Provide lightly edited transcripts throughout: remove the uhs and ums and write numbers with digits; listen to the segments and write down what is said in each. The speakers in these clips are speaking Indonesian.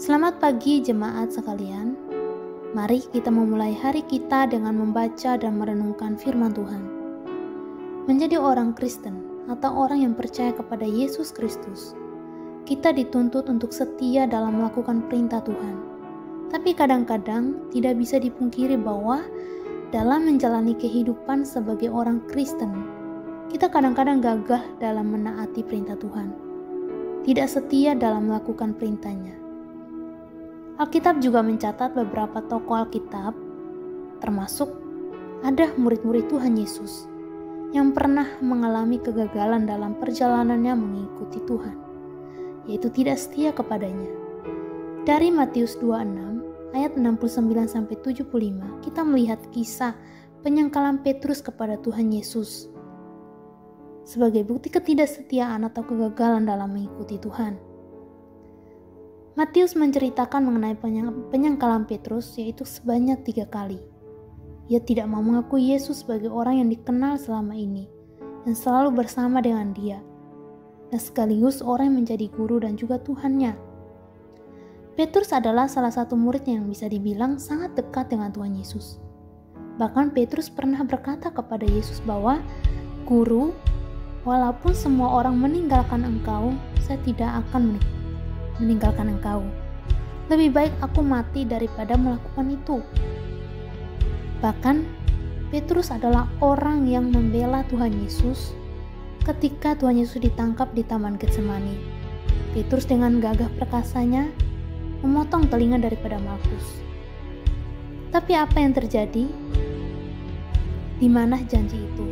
Selamat pagi jemaat sekalian. Mari kita memulai hari kita dengan membaca dan merenungkan firman Tuhan. Menjadi orang Kristen atau orang yang percaya kepada Yesus Kristus, kita dituntut untuk setia dalam melakukan perintah Tuhan. Tapi kadang-kadang tidak bisa dipungkiri bahwa dalam menjalani kehidupan sebagai orang Kristen, kita kadang-kadang gagah dalam menaati perintah Tuhan, tidak setia dalam melakukan perintahnya. Alkitab juga mencatat beberapa tokoh Alkitab, termasuk ada murid-murid Tuhan Yesus yang pernah mengalami kegagalan dalam perjalanannya mengikuti Tuhan, yaitu tidak setia kepadanya. Dari Matius 26 ayat 69-75, kita melihat kisah penyangkalan Petrus kepada Tuhan Yesus sebagai bukti ketidaksetiaan atau kegagalan dalam mengikuti Tuhan. Matius menceritakan mengenai penyangkalan Petrus, yaitu sebanyak 3 kali. Ia tidak mau mengakui Yesus sebagai orang yang dikenal selama ini dan selalu bersama dengan dia, dan sekaligus orang yang menjadi guru dan juga Tuhannya. Petrus adalah salah satu murid yang bisa dibilang sangat dekat dengan Tuhan Yesus. Bahkan Petrus pernah berkata kepada Yesus bahwa, "Guru, walaupun semua orang meninggalkan engkau, saya tidak akan meninggalkan engkau. Lebih baik aku mati daripada melakukan itu." Bahkan Petrus adalah orang yang membela Tuhan Yesus ketika Tuhan Yesus ditangkap di Taman Getsemani. Petrus dengan gagah perkasanya memotong telinga daripada Malkus. Tapi apa yang terjadi? Di mana janji itu?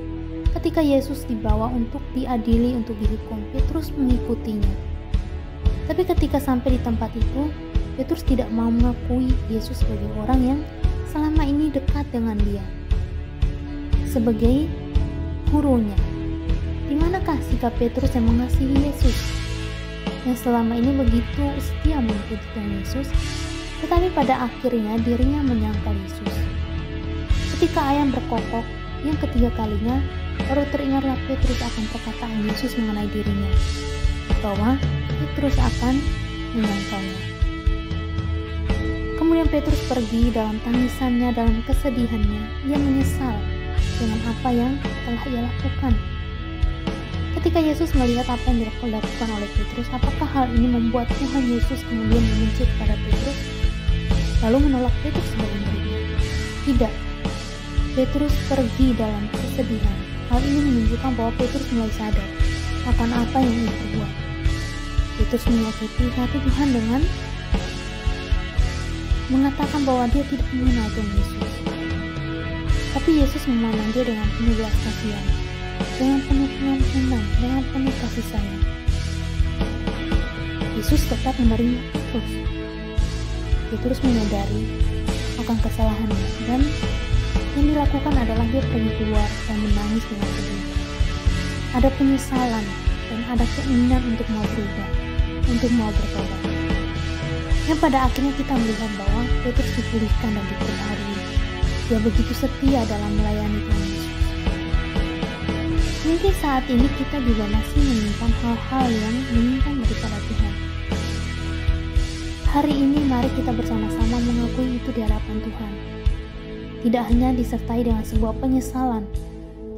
Ketika Yesus dibawa untuk diadili, untuk dihukum, Petrus mengikutinya. Tapi ketika sampai di tempat itu, Petrus tidak mau mengakui Yesus sebagai orang yang selama ini dekat dengan dia, sebagai gurunya. Di manakah sikap Petrus yang mengasihi Yesus, yang selama ini begitu setia mengikuti Tuhan Yesus, tetapi pada akhirnya dirinya menyangkal Yesus? Ketika ayam berkokok yang ketiga kalinya, baru teringatlah Petrus akan perkataan Yesus mengenai dirinya, bahwa Petrus akan menyangkalnya. Kemudian Petrus pergi dalam tangisannya, dalam kesedihannya. Ia menyesal dengan apa yang telah ia lakukan. Ketika Yesus melihat apa yang dilakukan oleh Petrus, apakah hal ini membuat Tuhan Yesus kemudian membenci kepada Petrus, lalu menolak Petrus sebagai muridnya? Tidak. Petrus pergi dalam kesedihan. Hal ini menunjukkan bahwa Petrus mulai sadar akan apa yang ia perbuat. Petrus menyakiti hati Tuhan dengan mengatakan bahwa dia tidak mengenal Tuhan Yesus. Tapi Yesus memandang dia dengan penuh belas kasihan, dengan penuh pengampunan, dengan penuh kasih sayang. Yesus tetap menerima Petrus. Petrus menyadari akan kesalahannya, dan yang dilakukan adalah dia pergi keluar dan menangis dengan sedih. Ada penyesalan dan ada keinginan untuk mau berubah, untuk mau bertobat. Yang pada akhirnya kita melihat bahwa Petrus dipulihkan dan diperbarui. Dia begitu setia dalam melayani Tuhan Yesus. Mungkin saat ini kita juga masih menyimpan hal-hal yang menyimpang daripada Tuhan. Hari ini mari kita bersama-sama mengakui itu di hadapan Tuhan. Tidak hanya disertai dengan sebuah penyesalan,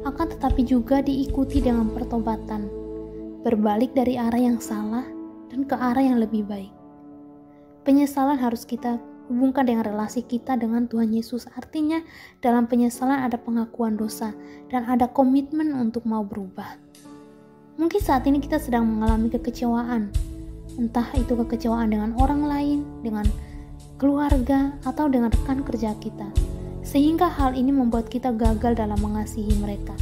akan tetapi juga diikuti dengan pertobatan, berbalik dari arah yang salah dan ke arah yang lebih baik. Penyesalan harus kita hubungkan dengan relasi kita dengan Tuhan Yesus. Artinya dalam penyesalan ada pengakuan dosa dan ada komitmen untuk mau berubah. Mungkin saat ini kita sedang mengalami kekecewaan, entah itu kekecewaan dengan orang lain, dengan keluarga, atau dengan rekan kerja kita, sehingga hal ini membuat kita gagal dalam mengasihi mereka.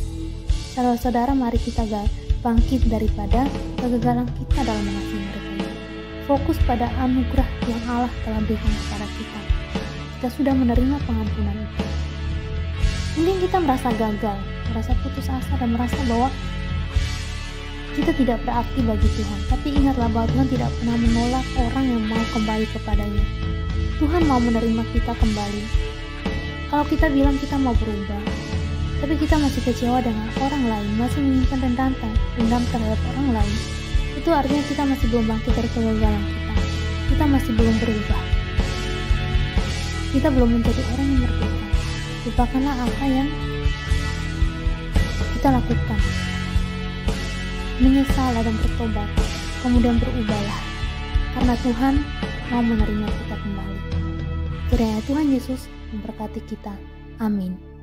Saudara-saudara, mari kita bangkit daripada kegagalan kita dalam mengasihi mereka. Fokus pada anugerah yang Allah telah berikan kepada kita. Kita sudah menerima pengampunan itu. Mungkin kita merasa gagal, merasa putus asa, dan merasa bahwa kita tidak berarti bagi Tuhan. Tapi ingatlah bahwa Tuhan tidak pernah menolak orang yang mau kembali kepadanya. Tuhan mau menerima kita kembali. Kalau kita bilang kita mau berubah, tapi kita masih kecewa dengan orang lain, masih menyimpan dendam terhadap orang lain, itu artinya kita masih belum bangkit dari kegagalan kita. kita masih belum berubah. Kita belum menjadi orang yang merdeka. Lupakanlah apa yang kita lakukan. Menyesallah dan bertobat, kemudian berubahlah. Karena Tuhan mau menerima kita kembali. Kiranya Tuhan Yesus memberkati kita. Amin.